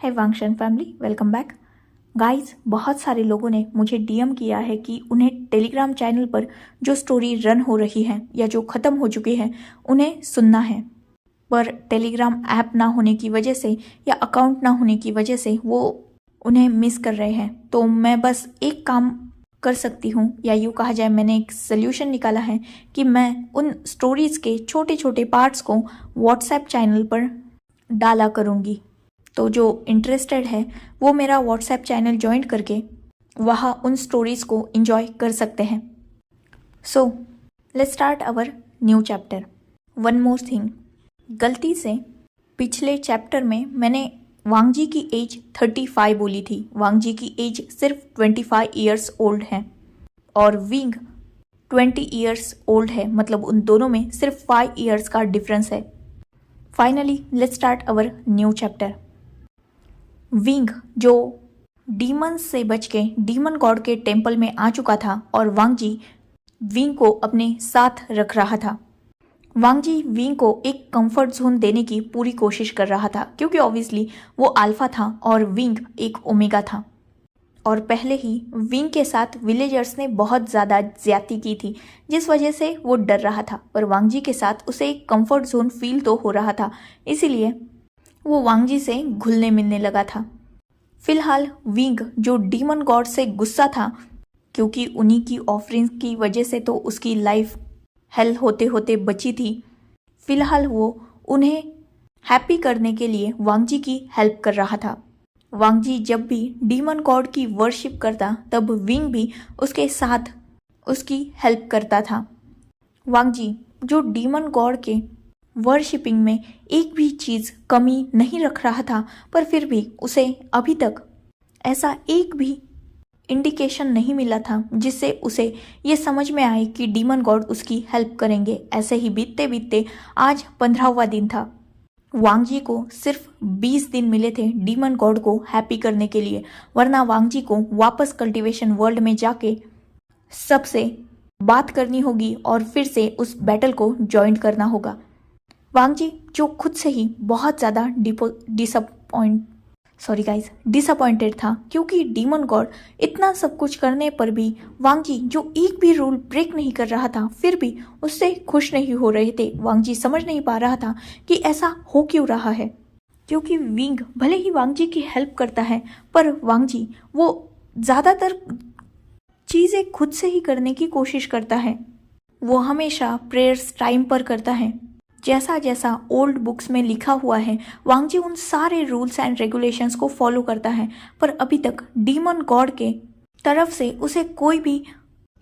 है वांगशन family, welcome back guys. बहुत सारे लोगों ने मुझे डीएम किया है कि उन्हें टेलीग्राम चैनल पर जो स्टोरी रन हो रही है या जो ख़त्म हो चुकी है उन्हें सुनना है, पर टेलीग्राम ऐप ना होने की वजह से या अकाउंट ना होने की वजह से वो उन्हें मिस कर रहे हैं। तो मैं बस एक काम कर सकती हूँ, या यूँ कहा जाए मैंने एक सल्यूशन निकाला है कि मैं उन स्टोरीज़ के छोटे छोटे पार्ट्स को व्हाट्सएप चैनल पर डाला करूँगी। तो जो इंटरेस्टेड है वो मेरा व्हाट्सएप चैनल ज्वाइन करके वहाँ उन स्टोरीज़ को एंजॉय कर सकते हैं। So let's start our new chapter. One more thing, गलती से पिछले चैप्टर में मैंने वांगजी की एज 35 बोली थी। वांगजी की एज सिर्फ 25 ईयर्स ओल्ड है और विंग 20 ईयर्स ओल्ड है, मतलब उन दोनों में सिर्फ 5 ईयर्स का डिफरेंस है। Finally let's start our new chapter. Wing जो डीमंस से बच के डीमन गॉड के टेम्पल में आ चुका था और वांगजी विंग को अपने साथ रख रहा था। वांगजी विंग को एक कंफर्ट जोन देने की पूरी कोशिश कर रहा था, क्योंकि ऑब्वियसली वो अल्फा था और विंग एक ओमेगा था। और पहले ही विंग के साथ विलेजर्स ने बहुत ज़्यादा ज्यादती की थी, जिस वजह से वो डर रहा था। पर वांगजी के साथ उसे एक कंफर्ट जोन फील तो हो रहा था, इसीलिए वो वांगजी से घुलने मिलने लगा था। फिलहाल विंग जो डीमन गॉड से गुस्सा था, क्योंकि उन्हीं की ऑफरिंग की वजह से तो उसकी लाइफ हेल होते होते बची थी, फिलहाल वो उन्हें हैप्पी करने के लिए वांगजी की हेल्प कर रहा था। वांगजी जब भी डीमन गॉड की वर्शिप करता तब विंग भी उसके साथ उसकी हेल्प करता था। वांगजी जो डीमन गॉड के वर्शिपिंग में एक भी चीज़ कमी नहीं रख रहा था, पर फिर भी उसे अभी तक ऐसा एक भी इंडिकेशन नहीं मिला था जिससे उसे ये समझ में आए कि डीमन गॉड उसकी हेल्प करेंगे। ऐसे ही बीतते बीतते आज 15वां दिन था। वांगजी को सिर्फ 20 दिन मिले थे डीमन गॉड को हैप्पी करने के लिए, वरना वांगजी को वापस कल्टीवेशन वर्ल्ड में जाके सबसे बात करनी होगी और फिर से उस बैटल को ज्वाइन करना होगा। वांगजी जो खुद से ही बहुत ज़्यादा डिसअपॉइंटेड था, क्योंकि डीमन गॉड इतना सब कुछ करने पर भी वांगजी जो एक भी रूल ब्रेक नहीं कर रहा था, फिर भी उससे खुश नहीं हो रहे थे। वांगजी समझ नहीं पा रहा था कि ऐसा हो क्यों रहा है, क्योंकि विंग भले ही वांगजी की हेल्प करता है, पर वांगजी वो ज़्यादातर चीज़ें खुद से ही करने की कोशिश करता है। वो हमेशा प्रेयर्स टाइम पर करता है, जैसा जैसा ओल्ड बुक्स में लिखा हुआ है वांगजी उन सारे रूल्स एंड रेगुलेशंस को फॉलो करता है। पर अभी तक डीमन गॉड के तरफ से उसे कोई भी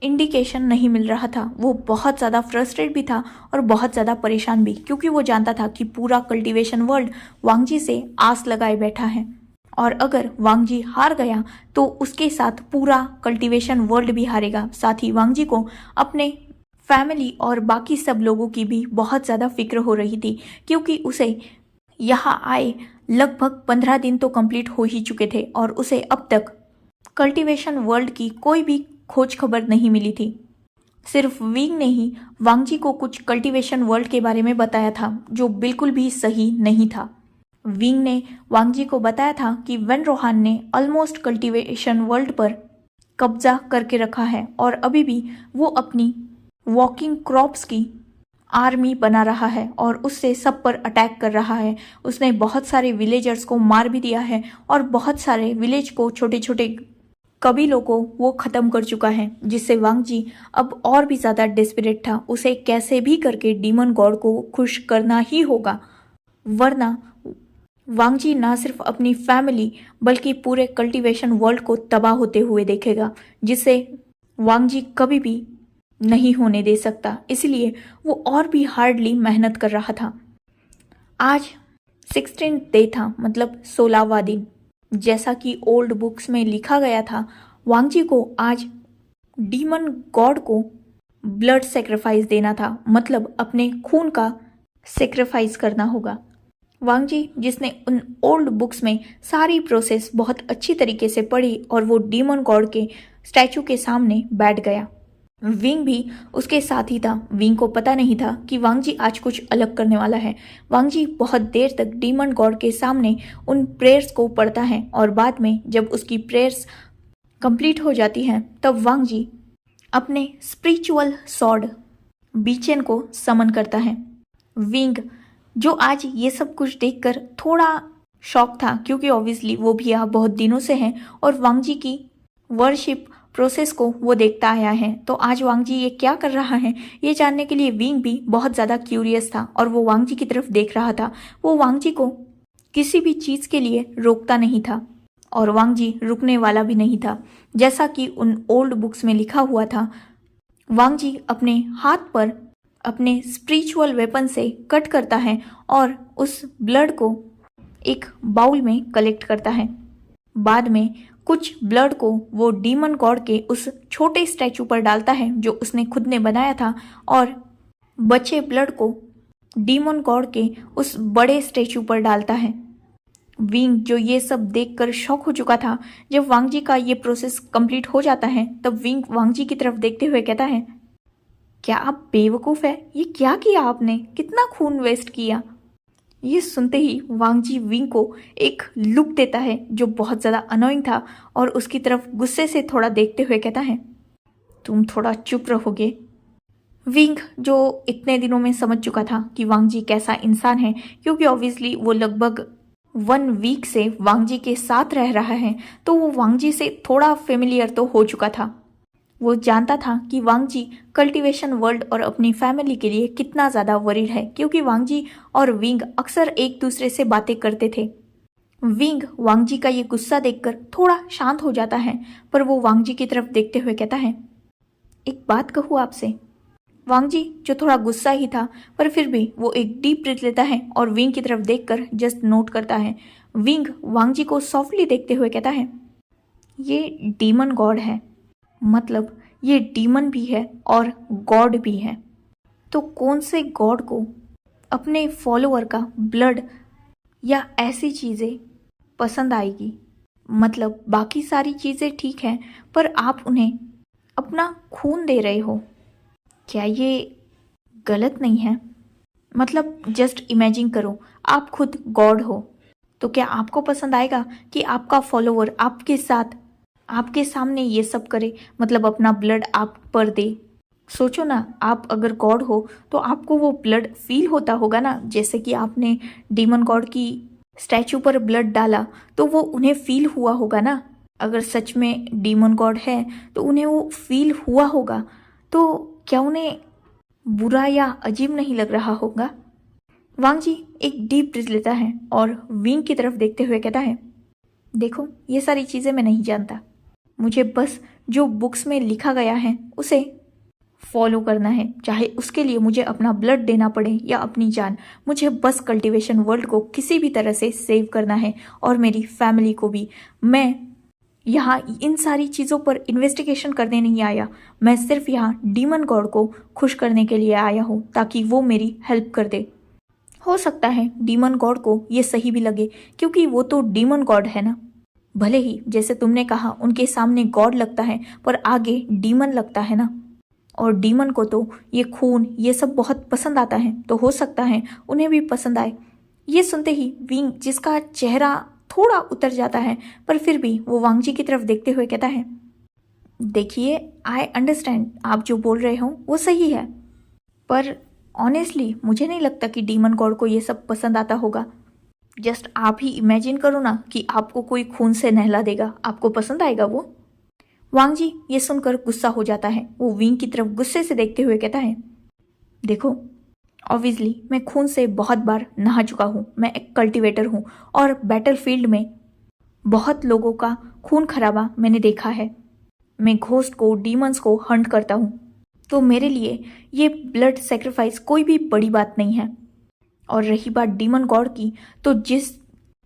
इंडिकेशन नहीं मिल रहा था। वो बहुत ज़्यादा फ्रस्ट्रेट भी था और बहुत ज़्यादा परेशान भी, क्योंकि वो जानता था कि पूरा कल्टीवेशन वर्ल्ड वांगजी से आस लगाए बैठा है, और अगर वांगजी हार गया तो उसके साथ पूरा कल्टीवेशन वर्ल्ड भी हारेगा। साथ ही वांगजी को अपने फैमिली और बाकी सब लोगों की भी बहुत ज़्यादा फिक्र हो रही थी, क्योंकि उसे यहाँ आए लगभग 15 दिन तो कंप्लीट हो ही चुके थे और उसे अब तक कल्टीवेशन वर्ल्ड की कोई भी खोज खबर नहीं मिली थी। सिर्फ विंग ने ही वांगजी को कुछ कल्टीवेशन वर्ल्ड के बारे में बताया था, जो बिल्कुल भी सही नहीं था। विंग ने वांगजी को बताया था कि वेन रोहान ने ऑलमोस्ट कल्टीवेशन वर्ल्ड पर कब्जा करके रखा है और अभी भी वो अपनी वॉकिंग क्रॉप्स की आर्मी बना रहा है और उससे सब पर अटैक कर रहा है। उसने बहुत सारे विलेजर्स को मार भी दिया है और बहुत सारे विलेज को, छोटे छोटे कबीलों को वो ख़त्म कर चुका है, जिससे वांगजी अब और भी ज़्यादा डेस्परेट था। उसे कैसे भी करके डीमन गॉड को खुश करना ही होगा, वरना वांगजी ना सिर्फ अपनी फैमिली बल्कि पूरे कल्टीवेशन वर्ल्ड को तबाह होते हुए देखेगा, जिससे वांगजी कभी भी नहीं होने दे सकता। इसलिए वो और भी हार्डली मेहनत कर रहा था। आज 16th डे था, मतलब 16वां दिन। जैसा कि ओल्ड बुक्स में लिखा गया था, वांगजी को आज डीमन गॉड को ब्लड सेक्रीफाइस देना था, मतलब अपने खून का सेक्रीफाइस करना होगा। वांगजी जिसने उन ओल्ड बुक्स में सारी प्रोसेस बहुत अच्छी तरीके से पढ़ी और वो डीमन गॉड के स्टैचू के सामने बैठ गया। विंग भी उसके साथ ही था। विंग को पता नहीं था कि वांगजी आज कुछ अलग करने वाला है। वांगजी बहुत देर तक डीमन गॉड के सामने उन प्रेयर्स को पढ़ता है और बाद में जब उसकी प्रेयर्स कंप्लीट हो जाती हैं तब वांगजी अपने स्पिरिचुअल सॉर्ड बीचेन को समन करता है। विंग जो आज ये सब कुछ देखकर थोड़ा शॉक था, क्योंकि ऑब्वियसली वो भी यहाँ बहुत दिनों से हैं और वांगजी की वर्शिप प्रोसेस को वो देखता आया है। तो आज वांगजी ये क्या कर रहा है ये जानने के लिए विंग भी बहुत ज़्यादा क्यूरियस था और वो वांगजी की तरफ देख रहा था। वो वांगजी को किसी भी चीज़ के लिए रोकता नहीं था और वांगजी रुकने वाला भी नहीं था। जैसा कि उन ओल्ड बुक्स में लिखा हुआ था, वांगजी अपने हाथ पर अपने स्पिरिचुअल वेपन से कट करता है और उस ब्लड को एक बाउल में कलेक्ट करता है। बाद में कुछ ब्लड को वो डीमन गॉड के उस छोटे स्टैचू पर डालता है जो उसने खुद ने बनाया था और बचे ब्लड को डीमन गॉड के उस बड़े स्टैचू पर डालता है। विंग जो ये सब देखकर शॉक हो चुका था, जब वांगजी का ये प्रोसेस कंप्लीट हो जाता है तब विंग वांगजी की तरफ देखते हुए कहता है, क्या आप बेवकूफ़ है? ये क्या किया आपने? कितना खून वेस्ट किया? ये सुनते ही वांगजी विंग को एक लुक देता है जो बहुत ज़्यादा अनोइंग था और उसकी तरफ गुस्से से थोड़ा देखते हुए कहता है, तुम थोड़ा चुप रहोगे? विंग जो इतने दिनों में समझ चुका था कि वांगजी कैसा इंसान है, क्योंकि ऑब्वियसली वो लगभग 1 वीक से वांगजी के साथ रह रहा है, तो वो वांगजी से थोड़ा फेमिलियर तो हो चुका था। वो जानता था कि वांगजी कल्टीवेशन वर्ल्ड और अपनी फैमिली के लिए कितना ज़्यादा वरीड है, क्योंकि वांगजी और विंग अक्सर एक दूसरे से बातें करते थे। विंग वांगजी का ये गुस्सा देखकर थोड़ा शांत हो जाता है, पर वो वांगजी की तरफ देखते हुए कहता है, एक बात कहूँ आपसे? वांगजी जो थोड़ा गुस्सा ही था, पर फिर भी वो एक डीप ब्रीथ लेता है और विंग की तरफ देखकर जस्ट नोट करता है। विंग वांगजी को सॉफ्टली देखते हुए कहता है, ये डीमन गॉड है, मतलब ये डीमन भी है और गॉड भी है। तो कौन से गॉड को अपने फॉलोअर का ब्लड या ऐसी चीज़ें पसंद आएगी? मतलब बाकी सारी चीज़ें ठीक हैं, पर आप उन्हें अपना खून दे रहे हो, क्या ये गलत नहीं है? मतलब जस्ट इमेजिन करो, आप खुद गॉड हो, तो क्या आपको पसंद आएगा कि आपका फॉलोअर आपके साथ आपके सामने ये सब करे, मतलब अपना ब्लड आप पर दे? सोचो ना, आप अगर गॉड हो तो आपको वो ब्लड फील होता होगा ना, जैसे कि आपने डीमन गॉड की स्टैचू पर ब्लड डाला तो वो उन्हें फील हुआ होगा ना। अगर सच में डीमन गॉड है तो उन्हें वो फील हुआ होगा, तो क्या उन्हें बुरा या अजीब नहीं लग रहा होगा? वांगजी एक डीप ब्रीथ लेता है और विंग की तरफ देखते हुए कहता है, देखो ये सारी चीज़ें मैं नहीं जानता, मुझे बस जो बुक्स में लिखा गया है उसे फॉलो करना है, चाहे उसके लिए मुझे अपना ब्लड देना पड़े या अपनी जान। मुझे बस कल्टीवेशन वर्ल्ड को किसी भी तरह से सेव करना है और मेरी फैमिली को भी। मैं यहाँ इन सारी चीज़ों पर इन्वेस्टिगेशन करने नहीं आया, मैं सिर्फ यहाँ डीमन गॉड को खुश करने के लिए आया हूँ ताकि वो मेरी हेल्प कर दे। हो सकता है डीमन गॉड को ये सही भी लगे, क्योंकि वो तो डीमन गॉड है ना। भले ही जैसे तुमने कहा उनके सामने गॉड लगता है, पर आगे डीमन लगता है ना, और डीमन को तो ये खून ये सब बहुत पसंद आता है, तो हो सकता है उन्हें भी पसंद आए। ये सुनते ही विंग, जिसका चेहरा थोड़ा उतर जाता है, पर फिर भी वो वांगजी की तरफ देखते हुए कहता है, देखिए आई अंडरस्टैंड, आप जो बोल रहे हो वो सही है, पर ऑनेस्टली मुझे नहीं लगता कि डीमन गॉड को ये सब पसंद आता होगा। जस्ट आप ही इमेजिन करो ना कि आपको कोई खून से नहला देगा, आपको पसंद आएगा वो? वांगजी ये सुनकर गुस्सा हो जाता है। वो विंग की तरफ गुस्से से देखते हुए कहता है, देखो ऑब्वियसली मैं खून से बहुत बार नहा चुका हूँ, मैं एक कल्टीवेटर हूँ और बैटलफील्ड में बहुत लोगों का खून खराबा मैंने देखा है। मैं घोस्ट को, डीमंस को हंट करता हूँ, तो मेरे लिए ये ब्लड सेक्रीफाइस कोई भी बड़ी बात नहीं है। और रही बात डीमन गॉड की, तो जिस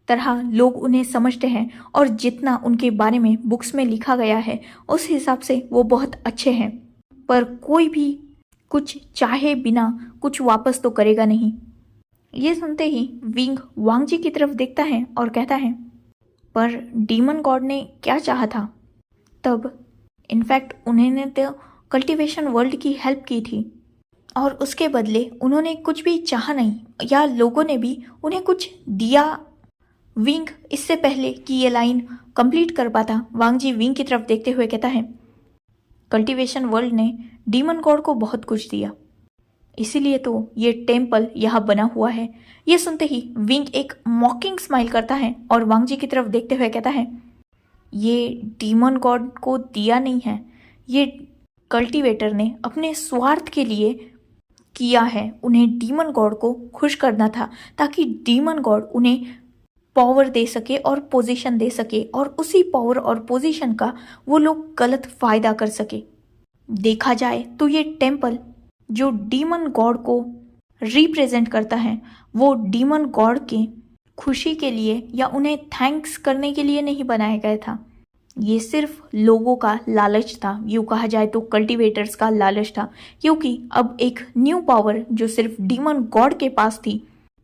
तरह लोग उन्हें समझते हैं और जितना उनके बारे में बुक्स में लिखा गया है उस हिसाब से वो बहुत अच्छे हैं, पर कोई भी कुछ चाहे बिना कुछ वापस तो करेगा नहीं। ये सुनते ही विंग वांगजी की तरफ देखता है और कहता है, पर डीमन गॉड ने क्या चाहा था तब? इनफैक्ट उन्होंने तो कल्टीवेशन वर्ल्ड की हेल्प की थी और उसके बदले उन्होंने कुछ भी चाहा नहीं या लोगों ने भी उन्हें कुछ दिया। विंग इससे पहले कि ये लाइन कंप्लीट कर पाता, वांग जी विंग की तरफ देखते हुए कहता है, कल्टीवेशन वर्ल्ड ने डीमन गॉड को बहुत कुछ दिया, इसीलिए तो ये टेम्पल यहाँ बना हुआ है। ये सुनते ही विंग एक मॉकिंग स्माइल करता है और वांग जी की तरफ देखते हुए कहता है, ये डीमन गॉड को दिया नहीं है, ये कल्टीवेटर ने अपने स्वार्थ के लिए किया है। उन्हें डीमन गॉड को खुश करना था ताकि डीमन गॉड उन्हें पावर दे सके और पोजीशन दे सके और उसी पावर और पोजीशन का वो लोग गलत फायदा कर सके। देखा जाए तो ये टेम्पल जो डीमन गॉड को रिप्रेजेंट करता है वो डीमन गॉड के खुशी के लिए या उन्हें थैंक्स करने के लिए नहीं बनाया गया था। ये सिर्फ लोगों का लालच था, यूँ कहा जाए तो कल्टीवेटर्स का लालच था, क्योंकि अब एक न्यू पावर जो सिर्फ डीमन गॉड के पास थी,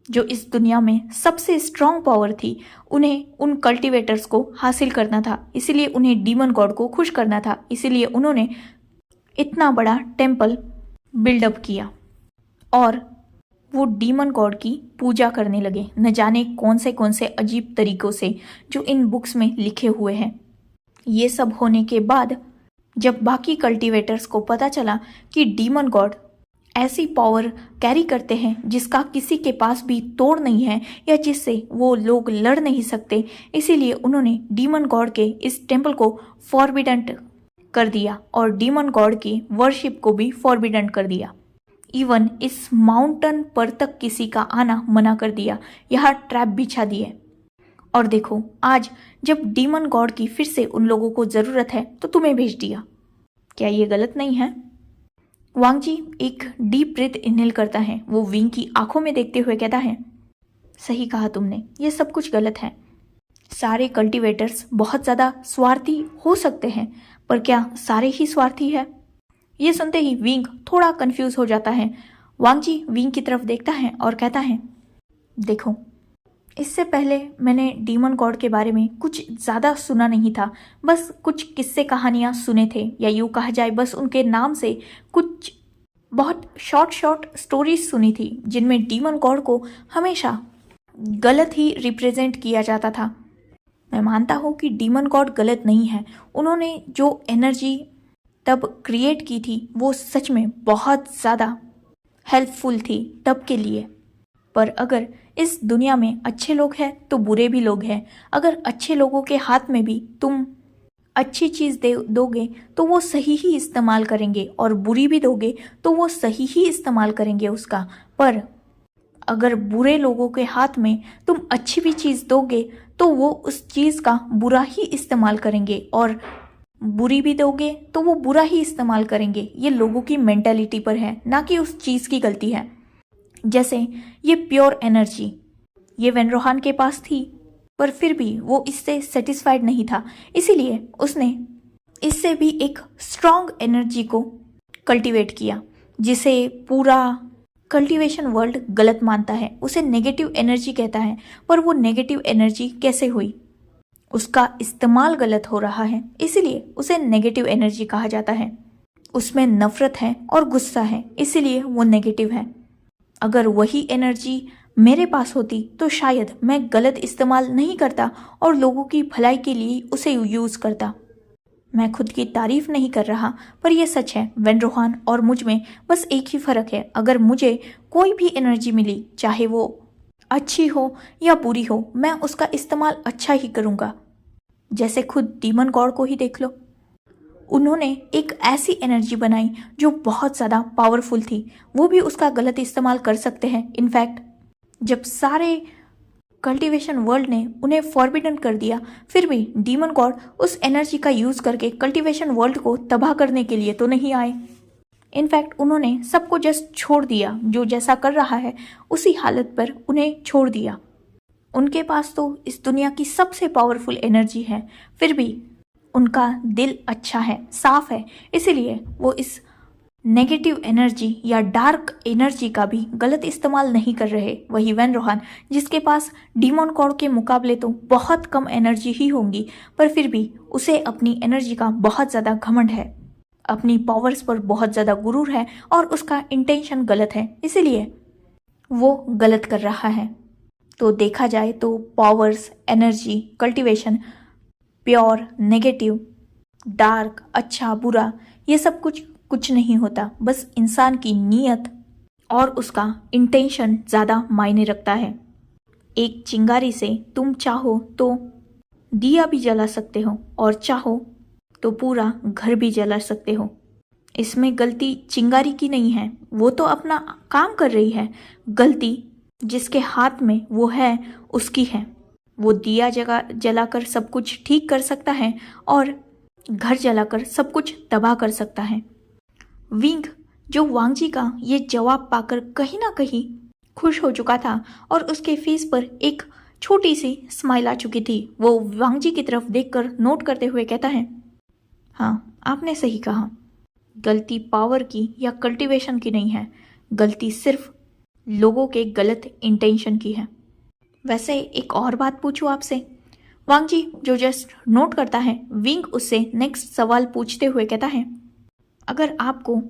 जो इस दुनिया में सबसे स्ट्रांग पावर थी, उन्हें उन कल्टीवेटर्स को हासिल करना था। इसीलिए उन्हें डीमन गॉड को खुश करना था, इसीलिए उन्होंने इतना बड़ा टेम्पल बिल्डअप किया और वो डीमन गॉड की पूजा करने लगे, न जाने कौन से अजीब तरीकों से जो इन बुक्स में लिखे हुए हैं। ये सब होने के बाद जब बाकी कल्टीवेटर्स को पता चला कि डीमन गॉड ऐसी पावर कैरी करते हैं जिसका किसी के पास भी तोड़ नहीं है या जिससे वो लोग लड़ नहीं सकते, इसीलिए उन्होंने डीमन गॉड के इस टेम्पल को फॉरबिडन कर दिया और डीमन गॉड की वर्शिप को भी फॉरबिडन कर दिया। इवन इस माउंटेन पर तक किसी का आना मना कर दिया, यहाँ ट्रैप बिछा दिए। और देखो आज जब डीमन गॉड की फिर से उन लोगों को ज़रूरत है तो तुम्हें भेज दिया। क्या ये गलत नहीं है? वांग जी एक डीप ब्रीथ इनहेल करता है। वो विंग की आंखों में देखते हुए कहता है, सही कहा तुमने, ये सब कुछ गलत है। सारे कल्टीवेटर्स बहुत ज़्यादा स्वार्थी हो सकते हैं, पर क्या सारे ही स्वार्थी है? ये सुनते ही विंग थोड़ा कंफ्यूज हो जाता है। वांग जी विंग की तरफ देखता है और कहता है, देखो इससे पहले मैंने डीमन गॉड के बारे में कुछ ज़्यादा सुना नहीं था, बस कुछ किस्से कहानियाँ सुने थे, या यूँ कहा जाए बस उनके नाम से कुछ बहुत शॉर्ट स्टोरीज सुनी थी जिनमें डीमन गॉड को हमेशा गलत ही रिप्रेजेंट किया जाता था। मैं मानता हूँ कि डीमन गॉड गलत नहीं है, उन्होंने जो एनर्जी तब क्रिएट की थी वो सच में बहुत ज़्यादा हेल्पफुल थी तब के लिए। पर अगर इस दुनिया में अच्छे लोग हैं तो बुरे भी लोग हैं। अगर अच्छे लोगों के हाथ में भी तुम अच्छी चीज़ दोगे तो वो सही ही इस्तेमाल करेंगे, और बुरी भी दोगे तो वो सही ही इस्तेमाल करेंगे उसका। पर अगर बुरे लोगों के हाथ में तुम अच्छी भी चीज़ दोगे तो वो उस चीज़ का बुरा ही इस्तेमाल करेंगे, और बुरी भी दोगे तो वो बुरा ही इस्तेमाल करेंगे। ये लोगों की मेंटालिटी पर है, ना कि उस चीज़ की गलती है। जैसे ये प्योर एनर्जी ये वेनरोहान के पास थी, पर फिर भी वो इससे सेटिस्फाइड नहीं था, इसीलिए उसने इससे भी एक स्ट्रॉन्ग एनर्जी को कल्टीवेट किया, जिसे पूरा कल्टीवेशन वर्ल्ड गलत मानता है, उसे नेगेटिव एनर्जी कहता है। पर वो नेगेटिव एनर्जी कैसे हुई? उसका इस्तेमाल गलत हो रहा है, इसीलिए उसे नेगेटिव एनर्जी कहा जाता है। उसमें नफरत है और गुस्सा है, इसीलिए वो नेगेटिव है। अगर वही एनर्जी मेरे पास होती तो शायद मैं गलत इस्तेमाल नहीं करता और लोगों की भलाई के लिए उसे यूज़ करता। मैं खुद की तारीफ नहीं कर रहा, पर यह सच है, वेनरोहान और मुझ में बस एक ही फ़र्क है। अगर मुझे कोई भी एनर्जी मिली, चाहे वो अच्छी हो या बुरी हो, मैं उसका इस्तेमाल अच्छा ही करूँगा। जैसे खुद डीमन गॉड को ही देख लो, उन्होंने एक ऐसी एनर्जी बनाई जो बहुत ज़्यादा पावरफुल थी, वो भी उसका गलत इस्तेमाल कर सकते हैं। इनफैक्ट जब सारे कल्टीवेशन वर्ल्ड ने उन्हें फॉरबिडन कर दिया, फिर भी डीमन गॉड उस एनर्जी का यूज़ करके कल्टीवेशन वर्ल्ड को तबाह करने के लिए तो नहीं आए। इनफैक्ट उन्होंने सबको जस्ट छोड़ दिया, जो जैसा कर रहा है उसी हालत पर उन्हें छोड़ दिया। उनके पास तो इस दुनिया की सबसे पावरफुल एनर्जी है, फिर भी उनका दिल अच्छा है, साफ है, इसीलिए वो इस नेगेटिव एनर्जी या डार्क एनर्जी का भी गलत इस्तेमाल नहीं कर रहे। वही वेनरोहान, जिसके पास डीमन गॉड के मुकाबले तो बहुत कम एनर्जी ही होंगी, पर फिर भी उसे अपनी एनर्जी का बहुत ज़्यादा घमंड है। अपनी पावर्स पर बहुत ज़्यादा गुरूर है और उसका इंटेंशन गलत है, इसीलिए वो गलत कर रहा है। तो देखा जाए तो powers, energy, cultivation, pure, negative, dark, अच्छा, बुरा, ये सब कुछ नहीं होता। बस इंसान की नीयत और उसका इंटेंशन ज़्यादा मायने रखता है। एक चिंगारी से तुम चाहो तो दिया भी जला सकते हो और चाहो तो पूरा घर भी जला सकते हो। इसमें गलती चिंगारी की नहीं है, वो तो अपना काम कर रही है। गलती जिसके हाथ में वो है उसकी है। वो दिया जलाकर सब कुछ ठीक कर सकता है और घर जलाकर सब कुछ तबाह कर सकता है। विंग जो वांगजी का ये जवाब पाकर कहीं ना कहीं खुश हो चुका था और उसके फेस पर एक छोटी सी स्माइल आ चुकी थी। वो वांगजी की तरफ देखकर नोट करते हुए कहता है, हाँ आपने सही कहा, गलती पावर की या कल्टीवेशन की नहीं है, गलती सिर्फ लोगों के गलत इंटेंशन की है। वैसे एक और बात पूछूं आपसे? वांगजी जो जस्ट नोट करता है, विंग उससे नेक्स्ट सवाल पूछते हुए कहता है, अगर आपको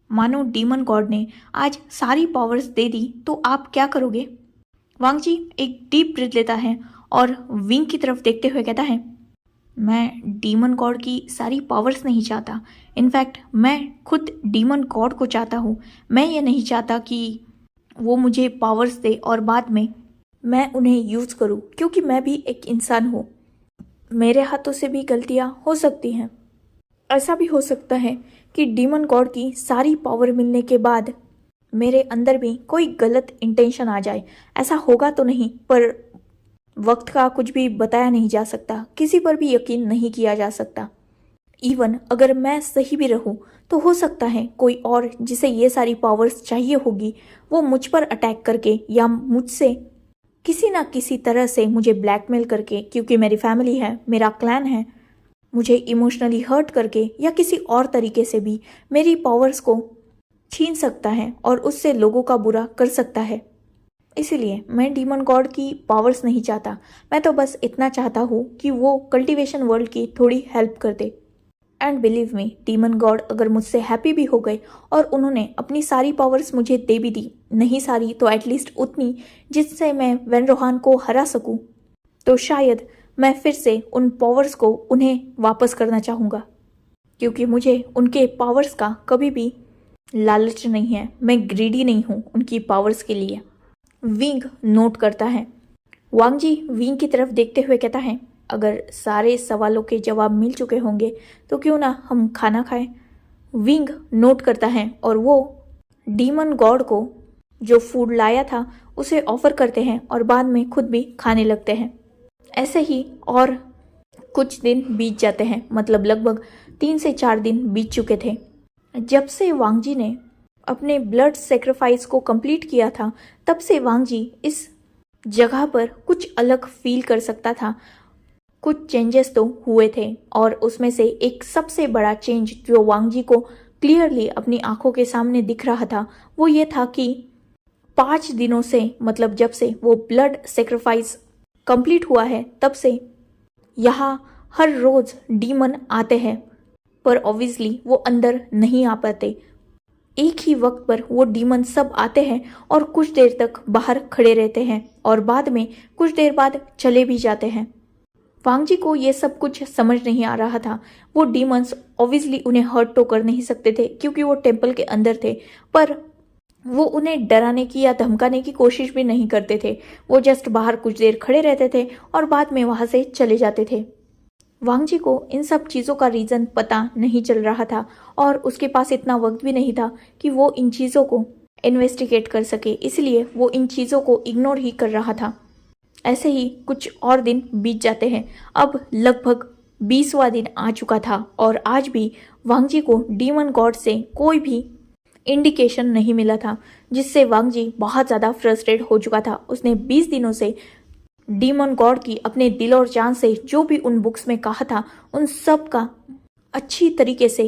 मानो डीमन गॉड ने आज सारी पावर्स दे दी तो आप क्या करोगे? वांगजी एक डीप ब्रीथ लेता है और विंग की तरफ देखते हुए कहता है, मैं डीमन गॉड की सारी पावर्स नहीं चाहता। इनफैक्ट मैं खुद डीमन गॉड को चाहता हूँ। मैं ये नहीं चाहता कि वो मुझे पावर्स दे और बाद में मैं उन्हें यूज़ करूँ, क्योंकि मैं भी एक इंसान हूँ। मेरे हाथों से भी गलतियाँ हो सकती हैं। ऐसा भी हो सकता है कि डीमन गॉड की सारी पावर मिलने के बाद मेरे अंदर भी कोई गलत इंटेंशन आ जाए। ऐसा होगा तो नहीं, पर वक्त का कुछ भी बताया नहीं जा सकता, किसी पर भी यकीन नहीं किया जा सकता। इवन अगर मैं सही भी रहूं तो हो सकता है कोई और जिसे ये सारी पावर्स चाहिए होगी वो मुझ पर अटैक करके या मुझसे किसी ना किसी तरह से मुझे ब्लैकमेल करके, क्योंकि मेरी फैमिली है, मेरा क्लैन है, मुझे इमोशनली हर्ट करके या किसी और तरीके से भी मेरी पावर्स को छीन सकता है और उससे लोगों का बुरा कर सकता है। इसीलिए मैं डीमन गॉड की पावर्स नहीं चाहता। मैं तो बस इतना चाहता हूँ कि वो कल्टीवेशन वर्ल्ड की थोड़ी हेल्प कर दे। And believe me, demon god अगर मुझसे हैप्पी भी हो गए और उन्होंने अपनी सारी पावर्स मुझे दे भी दी, नहीं सारी तो एटलीस्ट उतनी जिससे मैं वैन रोहान को हरा सकूं, तो शायद मैं फिर से उन पावर्स को उन्हें वापस करना चाहूँगा, क्योंकि मुझे उनके पावर्स का कभी भी लालच नहीं है। मैं ग्रीडी नहीं हूँ उनकी पावर्स के लिए। विंग नोट करता है। वांगजी विंग की तरफ देखते हुए कहता है, अगर सारे सवालों के जवाब मिल चुके होंगे तो क्यों ना हम खाना खाएं। विंग नोट करता है और वो डीमन गॉड को जो फूड लाया था उसे ऑफर करते हैं और बाद में खुद भी खाने लगते हैं। ऐसे ही और कुछ दिन बीत जाते हैं, मतलब लगभग 3 से 4 दिन बीत चुके थे। जब से वांगजी ने अपने ब्लड सेक्रीफाइस को कंप्लीट किया था, तब से वांगजी इस जगह पर कुछ अलग फील कर सकता था। कुछ चेंजेस तो हुए थे और उसमें से एक सबसे बड़ा चेंज जो वांगजी को क्लियरली अपनी आंखों के सामने दिख रहा था वो ये था कि 5 दिनों से, मतलब जब से वो ब्लड सेक्रीफाइस कंप्लीट हुआ है, तब से यहाँ हर रोज डीमन आते हैं, पर ऑब्वियसली वो अंदर नहीं आ पाते। एक ही वक्त पर वो डीमन सब आते हैं और कुछ देर तक बाहर खड़े रहते हैं और बाद में कुछ देर बाद चले भी जाते हैं। वांगजी को ये सब कुछ समझ नहीं आ रहा था। वो डीमंस ऑब्वियसली उन्हें हर्ट तो कर नहीं सकते थे क्योंकि वो टेम्पल के अंदर थे, पर वो उन्हें डराने की या धमकाने की कोशिश भी नहीं करते थे। वो जस्ट बाहर कुछ देर खड़े रहते थे और बाद में वहां से चले जाते थे। वांगजी को इन सब चीज़ों का रीज़न पता नहीं चल रहा था और उसके पास इतना वक्त भी नहीं था कि वो इन चीज़ों को इन्वेस्टिगेट कर सके, इसलिए वो इन चीज़ों को इग्नोर ही कर रहा था। ऐसे ही कुछ और दिन बीत जाते हैं। अब लगभग 20वां दिन आ चुका था और आज भी वांगजी को डीमन गॉड से कोई भी इंडिकेशन नहीं मिला था, जिससे वांगजी बहुत ज़्यादा फ्रस्ट्रेट हो चुका था। उसने 20 दिनों से डीमन गॉड की अपने दिल और जान से जो भी उन बुक्स में कहा था उन सब का अच्छी तरीके से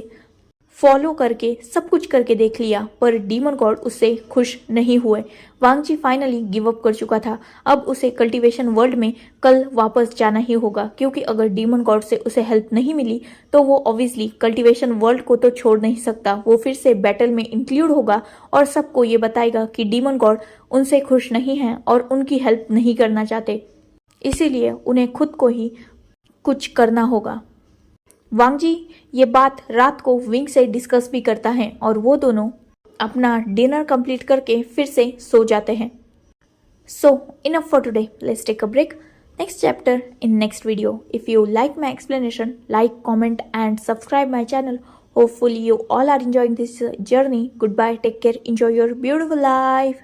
फॉलो करके सब कुछ करके देख लिया, पर डीमन गॉड उससे खुश नहीं हुए। वांग जी फाइनली गिव अप कर चुका था। अब उसे कल्टीवेशन वर्ल्ड में कल वापस जाना ही होगा, क्योंकि अगर डीमन गॉड से उसे हेल्प नहीं मिली तो वो ऑब्वियसली कल्टीवेशन वर्ल्ड को तो छोड़ नहीं सकता। वो फिर से बैटल में इंक्लूड होगा और सबको ये बताएगा कि डीमन गॉड उनसे खुश नहीं है और उनकी हेल्प नहीं करना चाहते, इसीलिए उन्हें खुद को ही कुछ करना होगा। वांग जी ये बात रात को विंग से डिस्कस भी करता है और वो दोनों अपना डिनर कंप्लीट करके फिर से सो जाते हैं। So enough for today, let's take a break. Next chapter in next video. If you like my explanation, like, comment and subscribe my channel. Hopefully you all are enjoying this journey. Goodbye, take care, enjoy your beautiful life.